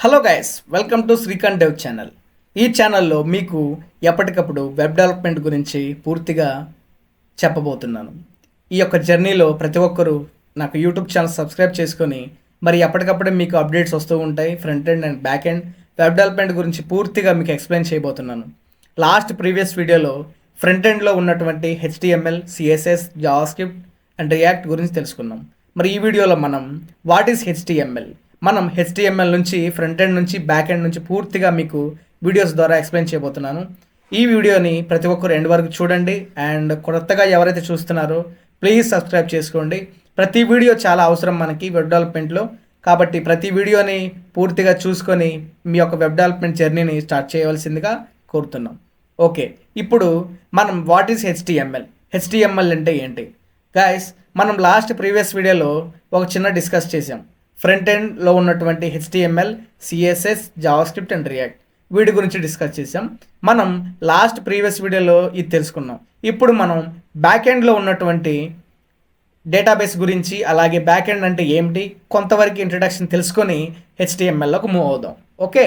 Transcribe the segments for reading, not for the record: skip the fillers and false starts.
Hello guys, welcome to Srikanth dev channel. ఈ ఛానల్లో మీకు ఎప్పటికప్పుడు వెబ్ డెవలప్మెంట్ గురించి పూర్తిగా చెప్పబోతున్నాను. ఈ యొక్క జర్నీలో ప్రతి ఒక్కరూ నాకు యూట్యూబ్ ఛానల్ సబ్స్క్రైబ్ చేసుకొని మరి ఎప్పటికప్పుడే మీకు అప్డేట్స్ వస్తూ ఉంటాయి. Front end and back end web development గురించి పూర్తిగా మీకు ఎక్స్ప్లెయిన్ చేయబోతున్నాను. ప్రీవియస్ వీడియోలో ఫ్రంట్ ఎండ్లో ఉన్నటువంటి HTML, CSS, JavaScript and react గురించి తెలుసుకున్నాం. మరి ఈ వీడియోలో మనం వాట్ ఈస్ హెచ్టిఎంఎల్, మనం హెచ్టిఎంఎల్ నుంచి ఫ్రంట్ ఎండ్ నుంచి బ్యాక్ ఎండ్ నుంచి పూర్తిగా మీకు వీడియోస్ ద్వారా ఎక్స్ప్లెయిన్ చేయబోతున్నాను. ఈ వీడియోని ప్రతి ఒక్కరు ఎండ్ వరకు చూడండి. అండ్ కొత్తగా ఎవరైతే చూస్తున్నారో ప్లీజ్ సబ్స్క్రైబ్ చేసుకోండి. ప్రతి వీడియో చాలా అవసరం మనకి వెబ్ డెవలప్మెంట్లో. కాబట్టి ప్రతి వీడియోని పూర్తిగా చూసుకొని మీ యొక్క వెబ్ డెవలప్మెంట్ జర్నీని స్టార్ట్ చేయవలసిందిగా కోరుతున్నాం. ఓకే, ఇప్పుడు మనం వాట్ ఈస్ హెచ్టిఎంఎల్ అంటే ఏంటి గాయస్? మనం ప్రీవియస్ వీడియోలో ఒక చిన్న డిస్కస్ చేసాం. ఫ్రంట్ ఎండ్లో ఉన్నటువంటి HTML, CSS, JavaScript and react వీటి గురించి డిస్కస్ చేసాం. మనం ప్రీవియస్ వీడియోలో ఇది తెలుసుకున్నాం. ఇప్పుడు మనం బ్యాక్ ఎండ్లో ఉన్నటువంటి డేటాబేస్ గురించి, అలాగే బ్యాక్ ఎండ్ అంటే ఏమిటి, కొంతవరకు ఇంట్రడక్షన్ తెలుసుకొని హెచ్టిఎంఎల్లోకి మూవ్ అవుదాం. ఓకే,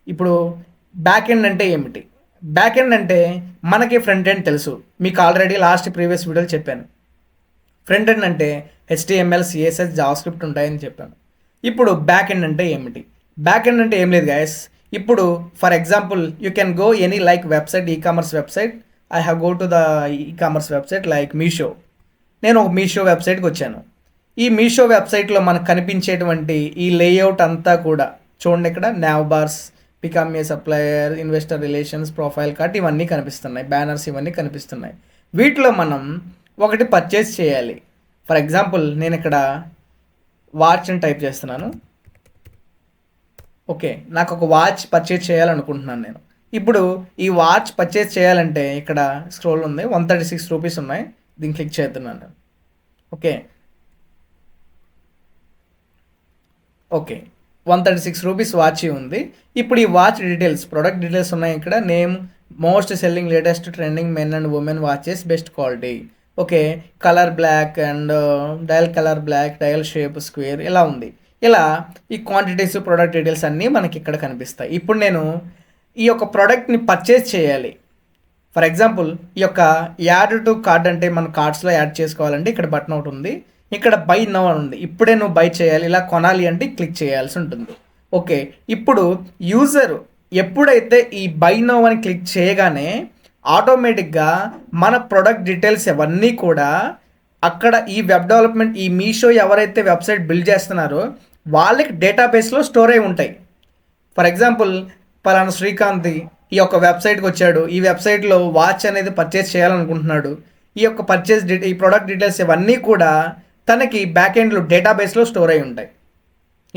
ఇప్పుడు బ్యాక్ ఎండ్ అంటే ఏమిటి? బ్యాక్ ఎండ్ అంటే మనకి ఫ్రంట్ ఎండ్ తెలుసు, మీకు ఆల్రెడీ ప్రీవియస్ వీడియోలో చెప్పాను. ఫ్రంట్ ఎండ్ అంటే హెచ్టిఎంఎల్, సిఎస్ఎస్, జావాస్క్రిప్ట్ ఉంటాయని చెప్పాను. ఇప్పుడు బ్యాక్ ఎండ్ అంటే ఏమిటి? బ్యాక్ ఎండ్ అంటే ఏం లేదు గైస్. ఇప్పుడు for example you can go any like website, ecommerce website. I have go to the ecommerce website like Meesho. నేను ఒక మీషో వెబ్సైట్కి వచ్చాను. ఈ మీషో వెబ్సైట్లో మనకు కనిపించేటువంటి ఈ లేఅవుట్ అంతా కూడా చూడండి. ఇక్కడ now bars, become a supplier, investor relations, profile card ఇవన్నీ కనిపిస్తున్నాయి, బ్యానర్స్ ఇవన్నీ కనిపిస్తున్నాయి. వీటిలో మనం ఒకటి పర్చేస్ చేయాలి. ఫర్ ఎగ్జాంపుల్ నేను ఇక్కడ వాచ్ అని టైప్ చేస్తున్నాను. ఓకే, నాకు ఒక వాచ్ పర్చేస్ చేయాలనుకుంటున్నాను నేను. ఇప్పుడు ఈ వాచ్ పర్చేస్ చేయాలంటే ఇక్కడ స్క్రోల్ ఉంది, 136 రూపీస్ ఉన్నాయి. దీన్ని క్లిక్ చేస్తున్నాను. ఓకే, 136 రూపీస్ వాచ్ ఉంది. ఇప్పుడు ఈ వాచ్ డీటెయిల్స్, ప్రొడక్ట్ డీటెయిల్స్ ఉన్నాయి. ఇక్కడ name, most selling latest trending men and women watches, best quality. Okay, colour black and dial colour black, dial shape square ఇలా ఉంది. ఇలా ఈ క్వాంటిటీస్, ప్రొడక్ట్ డీటెయిల్స్ అన్నీ మనకి ఇక్కడ కనిపిస్తాయి. ఇప్పుడు నేను ఈ యొక్క ప్రోడక్ట్ని పర్చేస్ చేయాలి. ఫర్ ఎగ్జాంపుల్ ఈ యొక్క యాడ్ టు కార్డ్ అంటే మన కార్డ్స్లో యాడ్ చేసుకోవాలంటే ఇక్కడ బటన్ ఒకటి ఉంది. ఇక్కడ బై నౌ అని ఉంది. ఇప్పుడే నువ్వు బై చేయాలి, ఇలా కొనాలి అంటే క్లిక్ చేయాల్సి ఉంటుంది. ఓకే, ఇప్పుడు యూజర్ ఎప్పుడైతే ఈ బై నౌ అని క్లిక్ చేయగానే ఆటోమేటిక్గా మన ప్రొడక్ట్ డీటెయిల్స్ అవన్నీ కూడా అక్కడ ఈ వెబ్ డెవలప్మెంట్, ఈ మీషో ఎవరైతే వెబ్సైట్ బిల్డ్ చేస్తున్నారో వాళ్ళకి డేటాబేస్లో స్టోర్ అయి ఉంటాయి. ఫర్ ఎగ్జాంపుల్ పలానా శ్రీకాంత్ ఈ యొక్క వెబ్సైట్కి వచ్చాడు. ఈ వెబ్సైట్లో వాచ్ అనేది పర్చేస్ చేయాలనుకుంటున్నాడు. ఈ యొక్క ఈ ప్రొడక్ట్ డీటెయిల్స్ ఇవన్నీ కూడా తనకి బ్యాక్ ఎండ్లో డేటాబేస్లో స్టోర్ అయి ఉంటాయి.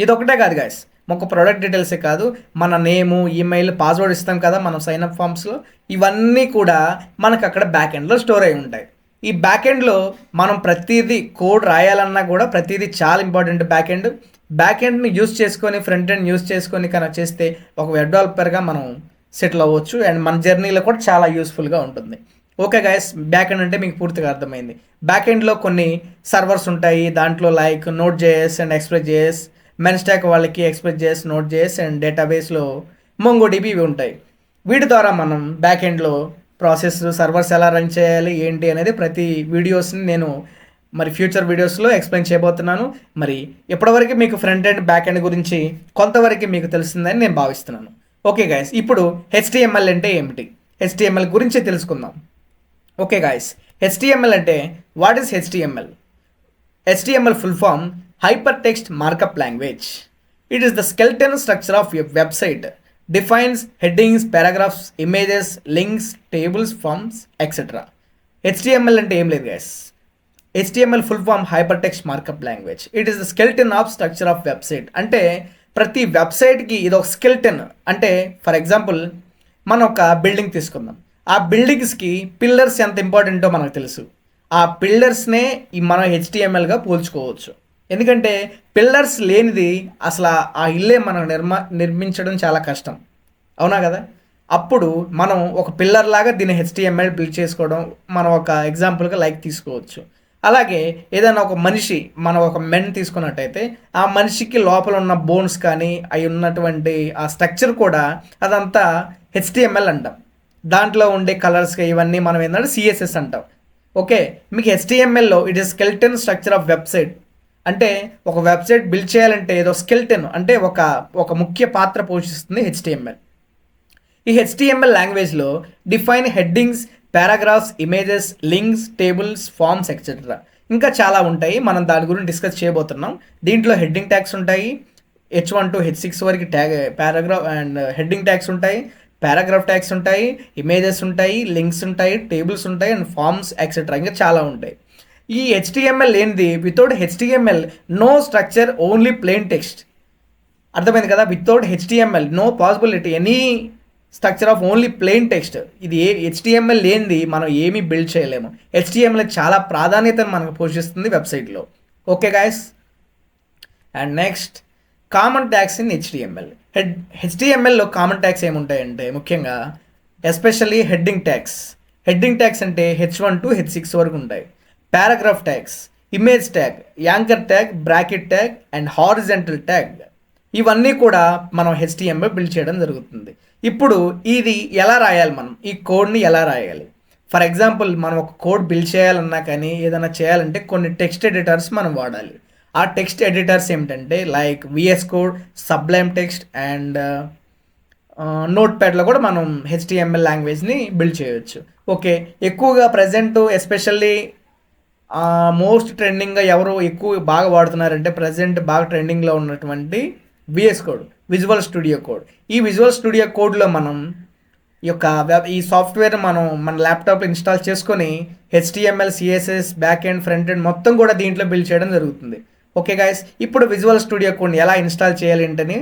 ఇది ఒకటే కాదు గాయస్, ఒక ప్రోడక్ట్ డీటెయిల్సే కాదు, మన నేము, ఈమెయిల్, పాస్వర్డ్ ఇస్తాం కదా మనం సైన్అప్ ఫామ్స్లో, ఇవన్నీ కూడా మనకు అక్కడ బ్యాక్ ఎండ్లో స్టోర్ అయి ఉంటాయి. ఈ బ్యాక్ ఎండ్లో మనం ప్రతిదీ కోడ్ రాయాలన్నా కూడా ప్రతిదీ చాలా ఇంపార్టెంట్. బ్యాక్ ఎండ్ని యూస్ చేసుకొని, ఫ్రంట్ ఎండ్ యూస్ చేసుకొని కనెక్ట్ చేస్తే ఒక వెబ్ డెవలపర్గా మనం సెటిల్ అవ్వచ్చు. అండ్ మన జర్నీలో కూడా చాలా యూస్ఫుల్గా ఉంటుంది. ఓకే గైస్, బ్యాక్ ఎండ్ అంటే మీకు పూర్తిగా అర్థమైంది. బ్యాక్ ఎండ్లో కొన్ని సర్వర్స్ ఉంటాయి. దాంట్లో like node JS and express JS, MERN stack వాళ్ళకి express JS, node JS and డేటాబేస్లో మొంగోడిబి ఇవి ఉంటాయి. వీటి ద్వారా మనం బ్యాక్ ఎండ్లో ప్రాసెస్, సర్వర్స్ ఎలా రన్ చేయాలి ఏంటి అనేది ప్రతి వీడియోస్ని నేను మరి ఫ్యూచర్ వీడియోస్లో ఎక్స్ప్లెయిన్ చేయబోతున్నాను. మరి ఇప్పటివరకు మీకు ఫ్రంట్ ఎండ్, బ్యాక్ ఎండ్ గురించి కొంతవరకు మీకు తెలిసిందని నేను భావిస్తున్నాను. ఓకే గైస్, ఇప్పుడు హెచ్టిఎంఎల్ అంటే ఏమిటి, హెచ్టిఎంఎల్ గురించి తెలుసుకుందాం. ఓకే గాయస్, హెచ్టిఎంఎల్ అంటే what is HTML? HTML full form Hypertext Markup Language. It is the skeleton structure of your website. Defines headings, paragraphs, images, links, tables, forms, etc. HTML అంటే ఏం లేదు guys. HTML full form Hypertext Markup Language. It is the skeleton of structure of website. అంటే ప్రతి వెబ్సైట్కి ఇది ఒక skeleton. అంటే for example మనం ఒక బిల్డింగ్ తీసుకుందాం. ఆ బిల్డింగ్స్కి పిల్లర్స్ ఎంత ఇంపార్టెంటో మనకు తెలుసు. ఆ పిల్లర్స్నే మనం హెచ్టిఎంఎల్గా పోల్చుకోవచ్చు. ఎందుకంటే పిల్లర్స్ లేనిది అసలు ఆ ఇల్లే మనం నిర్మించడం చాలా కష్టం, అవునా కదా? అప్పుడు మనం ఒక పిల్లర్ లాగా దీన్ని హెచ్టిఎంఎల్ బిల్డ్ చేసుకోవడం మనం ఒక ఎగ్జాంపుల్గా లైక్ తీసుకోవచ్చు. అలాగే ఏదైనా ఒక మనిషి మనం ఒక మెన్ తీసుకున్నట్టయితే ఆ మనిషికి లోపల ఉన్న బోన్స్ కానీ అవి ఉన్నటువంటి ఆ స్ట్రక్చర్ కూడా అదంతా హెచ్టిఎంఎల్ అంటాం. దాంట్లో ఉండే కలర్స్ ఇవన్నీ మనం ఏంటంటే సిఎస్ఎస్ అంటాం. ఓకే, మీకు హెచ్టిఎంఎల్లో it is skeleton structure of website. అంటే ఒక వెబ్సైట్ బిల్డ్ చేయాలంటే ఏదో స్కెల్టన్ అంటే ఒక ముఖ్య పాత్ర పోషిస్తుంది హెచ్టిఎంఎల్. ఈ హెచ్టిఎంఎల్ లాంగ్వేజ్లో define headings, paragraphs, images, links, tables, forms etcetera ఇంకా చాలా ఉంటాయి. మనం దాని గురించి డిస్కస్ చేయబోతున్నాం. దీంట్లో హెడ్డింగ్ ట్యాగ్స్ ఉంటాయి, H1 to H6 వరకు tag paragraph and heading tags ఉంటాయి, పారాగ్రాఫ్ ట్యాగ్స్ ఉంటాయి, ఇమేజెస్ ఉంటాయి, లింక్స్ ఉంటాయి, టేబుల్స్ ఉంటాయి అండ్ ఫార్మ్స్ ఎక్సెట్రా ఇంకా చాలా ఉంటాయి. ఈ హెచ్టిఎంఎల్ ఏంది? Without HTML no structure, only plain text. అర్థమైంది కదా? Without HTML no possibility any structure of only plain text. ఇది హెచ్టిఎంఎల్ లేనిది మనం ఏమీ బిల్డ్ చేయలేము. హెచ్టిఎంఎల్ చాలా ప్రాధాన్యతను మనకు పోషిస్తుంది వెబ్సైట్లో. Okay guys, and next common tags in HTML. హెచ్టిఎంఎల్లో కామన్ ట్యాగ్స్ ఏముంటాయంటే ముఖ్యంగా especially heading tags. Heading tags అంటే H1 to H6 వరకు ఉంటాయి. Paragraph tags, image tag, anchor tag, bracket tag and horizontal tag ఇవన్నీ కూడా మనం హెచ్టిఎంఎల్ బిల్డ్ చేయడం జరుగుతుంది. ఇప్పుడు ఇది ఎలా రాయాలి? మనం ఈ కోడ్ని ఎలా రాయాలి? ఫర్ ఎగ్జాంపుల్ మనం ఒక కోడ్ బిల్డ్ చేయాలన్నా కానీ ఏదైనా చేయాలంటే కొన్ని టెక్స్ట్ ఎడిటర్స్ మనం వాడాలి. ఆ టెక్స్ట్ ఎడిటర్స్ ఏమిటంటే like VS code, sublime text and నోట్ ప్యాడ్లో కూడా మనం హెచ్టిఎంఎల్ లాంగ్వేజ్ని బిల్డ్ చేయొచ్చు. ఓకే, ఎక్కువగా ప్రజెంట్ ఎస్పెషల్లీ మోస్ట్ ట్రెండింగ్గా ఎవరు ఎక్కువ బాగా వాడుతున్నారంటే ప్రజెంట్ బాగా ట్రెండింగ్లో ఉన్నటువంటి VS code, visual studio code. ఈ విజువల్ స్టూడియో కోడ్లో మనం ఈ సాఫ్ట్వేర్ మనం మన ల్యాప్టాప్లో ఇన్స్టాల్ చేసుకొని HTML, CSS, back end, front end మొత్తం కూడా దీంట్లో బిల్డ్ చేయడం జరుగుతుంది. ఓకే గైస్, ఇప్పుడు విజువల్ స్టూడియో కోడ్ని ఎలా ఇన్స్టాల్ చేయాలి ఏంటని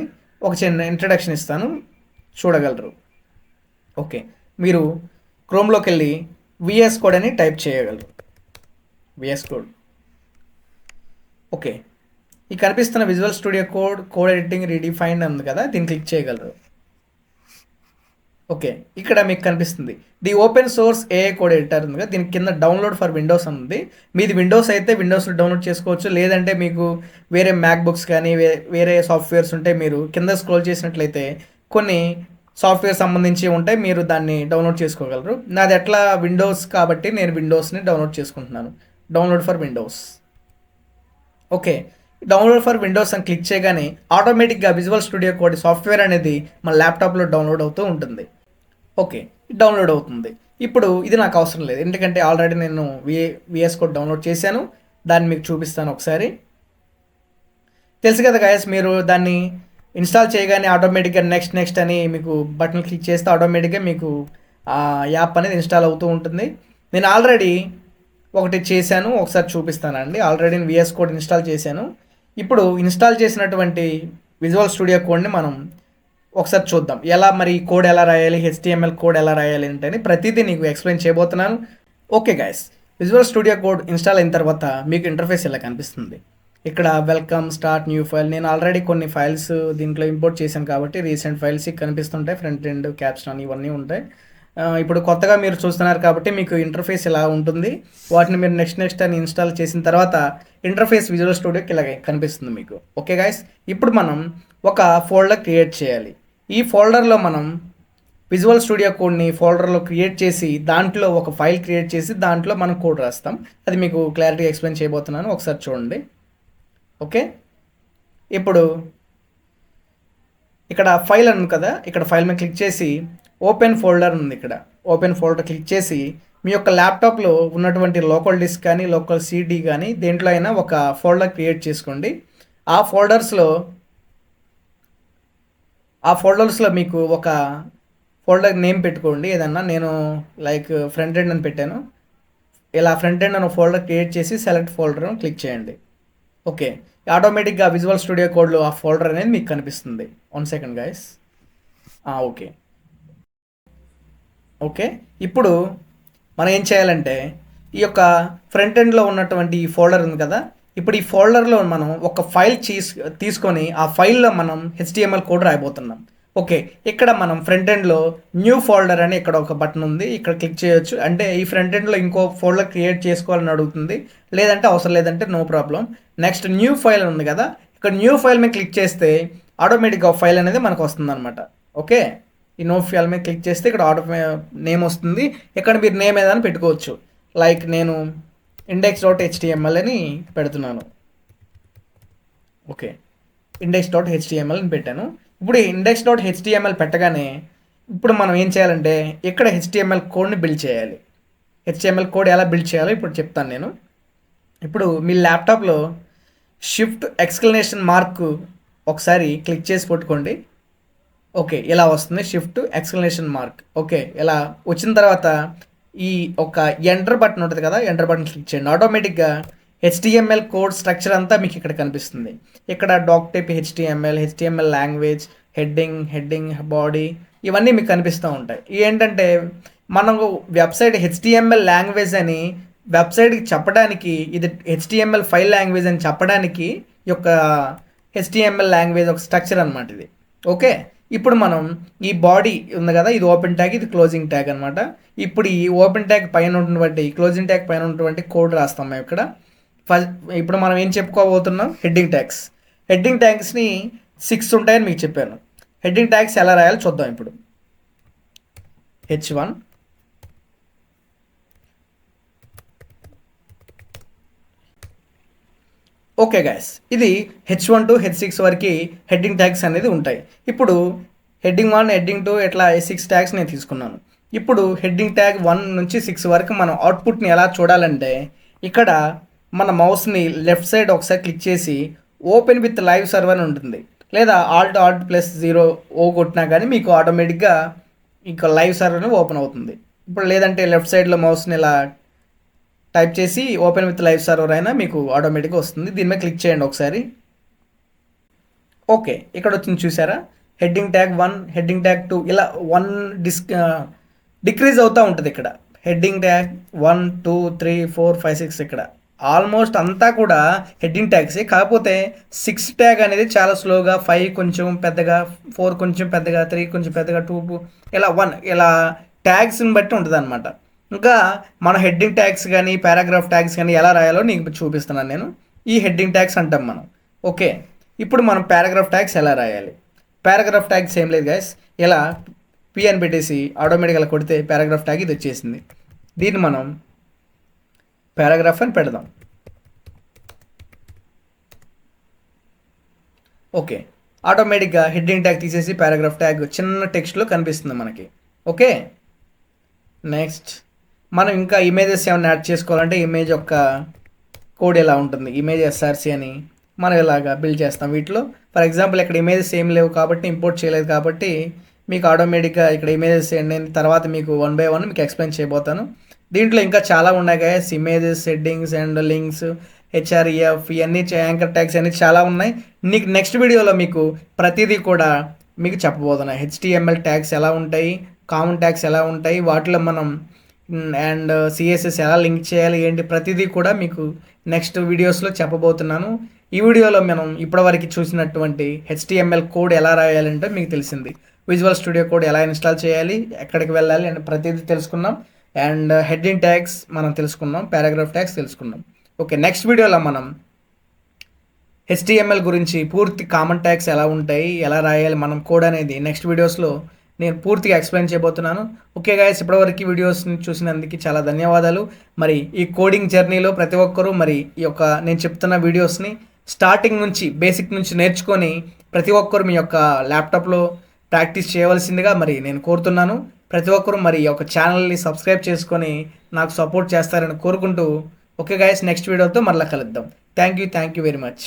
ఒక చిన్న ఇంట్రడక్షన్ ఇస్తాను, చూడగలరు. ఓకే, మీరు క్రోమ్లోకి వెళ్ళి విఎస్ కోడ్ అని టైప్ చేయగలరు. VS code. ఓకే, ఈ కనిపిస్తున్న visual studio code editing redefined ఉంది కదా, దీన్ని క్లిక్ చేయగలరు. ఓకే, ఇక్కడ మీకు కనిపిస్తుంది the open source AI code editor ఉంది కదా, దీని కింద డౌన్లోడ్ ఫర్ విండోస్ ఉంది. మీది విండోస్ అయితే విండోస్లో డౌన్లోడ్ చేసుకోవచ్చు, లేదంటే మీకు వేరే మ్యాక్ బుక్స్ కానీ వేరే సాఫ్ట్వేర్స్ ఉంటే మీరు కింద స్క్రోల్ చేసినట్లయితే కొన్ని సాఫ్ట్వేర్ సంబంధించి ఉంటాయి, మీరు దాన్ని డౌన్లోడ్ చేసుకోగలరు. నాది ఎట్లా విండోస్ కాబట్టి నేను విండోస్ని డౌన్లోడ్ చేసుకుంటున్నాను. Download for Windows. Okay, download for Windows అని క్లిక్ చేయగానే ఆటోమేటిక్గా విజువల్ స్టూడియో కోడ్ సాఫ్ట్వేర్ అనేది మన ల్యాప్టాప్లో డౌన్లోడ్ అవుతూ ఉంటుంది. ఓకే, డౌన్లోడ్ అవుతుంది. ఇప్పుడు ఇది నాకు అవసరం లేదు, ఎందుకంటే ఆల్రెడీ నేను విఎస్ కోడ్ డౌన్లోడ్ చేశాను. దాన్ని మీకు చూపిస్తాను ఒకసారి. తెలుసు కదా గైస్, మీరు దాన్ని ఇన్స్టాల్ చేయగానే ఆటోమేటిక్గా నెక్స్ట్ అని మీకు బటన్ క్లిక్ చేస్తే ఆటోమేటిక్గా మీకు ఆ యాప్ అనేది ఇన్స్టాల్ అవుతూ ఉంటుంది. నేను ఆల్రెడీ ఒకటి చేశాను, ఒకసారి చూపిస్తానండి. ఆల్రెడీ నేను విఎస్ కోడ్ ఇన్స్టాల్ చేశాను. ఇప్పుడు ఇన్స్టాల్ చేసినటువంటి విజువల్ స్టూడియో కోడ్ని మనం ఒకసారి చూద్దాం. ఎలా మరి కోడ్ ఎలా రాయాలి, హెచ్టిఎంఎల్ కోడ్ ఎలా రాయాలి అంటే ప్రతిదీ నీకు ఎక్స్ప్లెయిన్ చేయబోతున్నాను. Okay guys, visual studio code install అయిన తర్వాత మీకు ఇంటర్ఫేస్ ఇలా కనిపిస్తుంది. ఇక్కడ వెల్కమ్, స్టార్ట్ న్యూ ఫైల్. నేను ఆల్రెడీ కొన్ని ఫైల్స్ దీంట్లో ఇంపోర్ట్ చేశాను కాబట్టి రీసెంట్ ఫైల్స్ కనిపిస్తుంటాయి. ఫ్రంట్ ఎండ్, క్యాప్షన్ ఇవన్నీ ఉంటాయి. ఇప్పుడు కొత్తగా మీరు చూస్తున్నారు కాబట్టి మీకు ఇంటర్ఫేస్ ఇలా ఉంటుంది. వాటిని మీరు నెక్స్ట్ అని ఇన్స్టాల్ చేసిన తర్వాత ఇంటర్ఫేస్ విజువల్ స్టూడియోకి ఇలా కనిపిస్తుంది మీకు. ఓకే గైస్, ఇప్పుడు మనం ఒక ఫోల్డర్ క్రియేట్ చేయాలి. ఈ ఫోల్డర్లో మనం విజువల్ స్టూడియో కోడ్ని ఫోల్డర్లో క్రియేట్ చేసి దాంట్లో ఒక ఫైల్ క్రియేట్ చేసి దాంట్లో మనం కోడ్ రాస్తాం. అది మీకు క్లారిటీ ఎక్స్ప్లెయిన్ చేయబోతున్నాను, ఒకసారి చూడండి. ఓకే, ఇప్పుడు ఇక్కడ ఫైల్ ఉంది కదా, ఇక్కడ ఫైల్ మీద క్లిక్ చేసి ఓపెన్ ఫోల్డర్ ఉంది. ఇక్కడ ఓపెన్ ఫోల్డర్ క్లిక్ చేసి మీ యొక్క ల్యాప్టాప్లో ఉన్నటువంటి లోకల్ డిస్క్ కానీ లోకల్ సిడి కానీ దేంట్లో అయినా ఒక ఫోల్డర్ క్రియేట్ చేసుకోండి. ఆ ఫోల్డర్స్లో మీకు ఒక ఫోల్డర్ నేమ్ పెట్టుకోండి ఏదన్నా. నేను లైక్ ఫ్రంట్ ఎండ్ అని పెట్టాను. ఇలా ఫ్రంట్ ఎండ్ అని ఫోల్డర్ క్రియేట్ చేసి సెలెక్ట్ ఫోల్డర్ క్లిక్ చేయండి. ఓకే, ఆటోమేటిక్గా విజువల్ స్టూడియో కోడ్లో ఆ ఫోల్డర్ అనేది మీకు కనిపిస్తుంది. 1 సెకండ్ గైస్. ఓకే, ఇప్పుడు మనం ఏం చేయాలంటే ఈ యొక్క ఫ్రంట్ ఎండ్లో ఉన్నటువంటి ఈ ఫోల్డర్ ఉంది కదా, ఇప్పుడు ఈ ఫోల్డర్లో మనం ఒక ఫైల్ తీసుకొని ఆ ఫైల్లో మనం హెచ్టిఎంఎల్ కోడ్ రాయబోతున్నాం. ఓకే. ఇక్కడ మనం ఫ్రంట్ ఎండ్‌లో న్యూ ఫోల్డర్ అని ఇక్కడ ఒక బటన్ ఉంది. ఇక్కడ క్లిక్ చేయొచ్చు. అంటే ఈ ఫ్రంట్ ఎండ్‌లో ఇంకో ఫోల్డర్ క్రియేట్ చేసుకోవాలని అడుగుతుంది. లేదంటే అవసరం లేదంటే no problem. Next new file ఉంది కదా! ఇక్కడ న్యూ ఫైల్ మీద క్లిక్ చేస్తే ఆటోమేటిక్‌గా ఫైల్ అనేది మనకు వస్తుందన్నమాట. ఓకే. ఈ న్యూ ఫైల్ మీద క్లిక్ చేస్తే ఇక్కడ నేమ్ వస్తుంది. ఇక్కడ మీరు నేమ్ ఏదైనా పెట్టుకోవచ్చు. లైక్ నేను index.html అని పెడుతున్నాను. ఓకే. index.html అని పెట్టాను. ఇప్పుడు index.html పెట్టగానే ఇప్పుడు మనం ఏం చేయాలంటే ఇక్కడ HTML కోడ్ని బిల్డ్ చేయాలి. HTML కోడ్ ఎలా బిల్డ్ చేయాలో ఇప్పుడు చెప్తాను నేను. ఇప్పుడు మీ ల్యాప్టాప్లో షిఫ్ట్ ఎక్స్క్లమేషన్ మార్క్ ఒకసారి క్లిక్ చేసి పట్టుకోండి. ఓకే, ఇలా వస్తుంది షిఫ్ట్ ఎక్స్క్లమేషన్ మార్క్. ఓకే, ఇలా వచ్చిన తర్వాత ఈ ఒక ఎంటర్ బటన్ ఉంటుంది కదా, ఎంటర్ బటన్ క్లిక్ చేయండి. ఆటోమేటిక్గా HTML కోడ్ స్ట్రక్చర్ అంతా మీకు ఇక్కడ కనిపిస్తుంది. ఇక్కడ doctype HTML language, heading body ఇవన్నీ మీకు కనిపిస్తూ ఉంటాయి. ఏంటంటే మనకు వెబ్సైట్ HTML లాంగ్వేజ్ అని వెబ్సైట్కి చెప్పడానికి, ఇది HTML ఫైల్ లాంగ్వేజ్ అని చెప్పడానికి ఈ యొక్క HTML లాంగ్వేజ్ ఒక స్ట్రక్చర్ అనమాట ఇది. ఓకే, ఇప్పుడు మనం ఈ బాడీ ఉంది కదా, ఇది ఓపెన్ ట్యాగ్, ఇది క్లోజింగ్ ట్యాగ్ అనమాట. ఇప్పుడు ఈ ఓపెన్ ట్యాగ్ పైన ఉన్నటువంటి, క్లోజింగ్ ట్యాగ్ పైన ఉన్నటువంటి కోడ్ రాస్తాం మేము ఇక్కడ. ఇప్పుడు మనం ఏం చెప్పుకోబోతున్నాం, హెడ్డింగ్ ట్యాగ్స్ని 6 ఉంటాయని మీకు చెప్పాను. హెడ్డింగ్ ట్యాగ్స్ ఎలా రాయాలో చూద్దాం ఇప్పుడు. H1 ఓకే గైస్, ఇది H1 to H6 వరకు హెడ్డింగ్ ట్యాగ్స్ అనేది ఉంటాయి. ఇప్పుడు హెడ్డింగ్ 1, హెడ్డింగ్ 2 ఇట్లా 6 ట్యాగ్స్ నేను తీసుకున్నాను. ఇప్పుడు హెడ్డింగ్ ట్యాగ్ 1 నుంచి 6 వరకు మనం అవుట్పుట్ని ఎలా చూడాలంటే ఇక్కడ మన మౌస్ని లెఫ్ట్ సైడ్ ఒకసారి క్లిక్ చేసి ఓపెన్ విత్ లైవ్ సర్వర్ అని ఉంటుంది, లేదా Alt+0 ఓ కొట్టినా కానీ మీకు ఆటోమేటిక్గా ఇంకా లైవ్ సర్వర్ని ఓపెన్ అవుతుంది. ఇప్పుడు లేదంటే లెఫ్ట్ సైడ్లో మౌస్ని ఇలా టైప్ చేసి ఓపెన్ విత్ లైవ్ సర్వర్ అయినా మీకు ఆటోమేటిక్గా వస్తుంది. దీని మీద క్లిక్ చేయండి ఒకసారి. ఓకే, ఇక్కడ వచ్చింది చూసారా, హెడ్డింగ్ ట్యాగ్ 1, హెడ్డింగ్ ట్యాగ్ 2 ఇలా 1 డిక్రీజ్ అవుతూ ఉంటుంది. ఇక్కడ హెడ్డింగ్ ట్యాగ్ 1, 2, 3, 4, 5, 6 ఇక్కడ ఆల్మోస్ట్ అంతా కూడా హెడ్డింగ్ ట్యాగ్సే. కాకపోతే 6 ట్యాగ్ అనేది చాలా స్లోగా, 5 కొంచెం పెద్దగా, 4 కొంచెం పెద్దగా, 3 కొంచెం పెద్దగా, 2 ఇలా 1 ఇలా ట్యాగ్స్ని బట్టి ఉంటుంది అనమాట. ఇంకా మన హెడ్డింగ్ ట్యాగ్స్ కానీ పారాగ్రాఫ్ ట్యాగ్స్ కానీ ఎలా రాయాలో నీకు చూపిస్తున్నాను నేను. ఈ హెడ్డింగ్ ట్యాగ్స్ అంటాం మనం. ఓకే, ఇప్పుడు మనం పారాగ్రాఫ్ ట్యాగ్స్ ఎలా రాయాలి. పారాగ్రాఫ్ ట్యాగ్స్ ఏం లేదు గైస్, ఇలా P అని పెట్టేసి ఆటోమేటిక్గా కొడితే పారాగ్రాఫ్ ట్యాగ్ ఇది వచ్చేసింది. దీన్ని మనం పారాగ్రాఫ్ అని పెడదాం. ఓకే, ఆటోమేటిక్గా హెడ్డింగ్ ట్యాగ్ తీసేసి పారాగ్రాఫ్ ట్యాగ్ చిన్న టెక్స్ట్లో కనిపిస్తుంది మనకి. ఓకే, నెక్స్ట్ మనం ఇంకా ఇమేజెస్ ఏమైనా యాడ్ చేసుకోవాలంటే ఇమేజ్ యొక్క కోడ్ ఎలా ఉంటుంది, ఇమేజ్ SRC అని మనం ఇలాగా బిల్డ్ చేస్తాం వీటిలో. ఫర్ ఎగ్జాంపుల్ ఇక్కడ ఇమేజెస్ ఏం లేవు కాబట్టి, ఇంపోర్ట్ చేయలేదు కాబట్టి మీకు ఆటోమేటిక్గా ఇక్కడ ఇమేజెస్ ఏంటి తర్వాత మీకు 1 by 1 మీకు ఎక్స్ప్లెయిన్ చేయబోతాను. దీంట్లో ఇంకా చాలా ఉన్నాయి guys, images, headings and links, HREF ఇవన్నీ యాంకర్ ట్యాగ్స్ అన్నీ చాలా ఉన్నాయి. నీకు నెక్స్ట్ వీడియోలో మీకు ప్రతిదీ కూడా మీకు చెప్పబోతున్నాయి. HTML ట్యాగ్స్ ఎలా ఉంటాయి, కామన్ ట్యాగ్స్ ఎలా ఉంటాయి, వాటిలో మనం అండ్ CSS ఎలా లింక్ చేయాలి ఏంటి, ప్రతిదీ కూడా మీకు నెక్స్ట్ వీడియోస్లో చెప్పబోతున్నాను. ఈ వీడియోలో మనం ఇప్పటివరకు చూసినటువంటి HTML కోడ్ ఎలా రాయాలంటే మీకు తెలిసింది. విజువల్ స్టూడియో కోడ్ ఎలా ఇన్స్టాల్ చేయాలి, ఎక్కడికి వెళ్ళాలి అండ్ ప్రతిదీ తెలుసుకున్నాం. అండ్ హెడ్డింగ్ ట్యాగ్స్ మనం తెలుసుకున్నాం, పారాగ్రాఫ్ ట్యాగ్స్ తెలుసుకున్నాం. ఓకే, నెక్స్ట్ వీడియోలో మనం HTML గురించి పూర్తి కామన్ ట్యాగ్స్ ఎలా ఉంటాయి, ఎలా రాయాలి మనం కోడ్ అనేది నెక్స్ట్ వీడియోస్లో నేను పూర్తిగా ఎక్స్ప్లెయిన్ చేయబోతున్నాను. ఓకే గైస్, ఇప్పటివరకు వీడియోస్ని చూసినందుకు చాలా ధన్యవాదాలు. మరి ఈ కోడింగ్ జర్నీలో ప్రతి ఒక్కరూ మరి ఈ యొక్క నేను చెప్తున్న వీడియోస్ని స్టార్టింగ్ నుంచి బేసిక్ నుంచి నేర్చుకొని ప్రతి ఒక్కరు మీ యొక్క ల్యాప్టాప్లో ప్రాక్టీస్ చేయవలసిందిగా మరి నేను కోరుతున్నాను. ప్రతి ఒక్కరూ మరి ఈ యొక్క ఛానల్ని సబ్స్క్రైబ్ చేసుకొని నాకు సపోర్ట్ చేస్తారని కోరుకుంటూ, ఓకే గైస్, నెక్స్ట్ వీడియోతో మరలా కలుద్దాం. Thank you very much.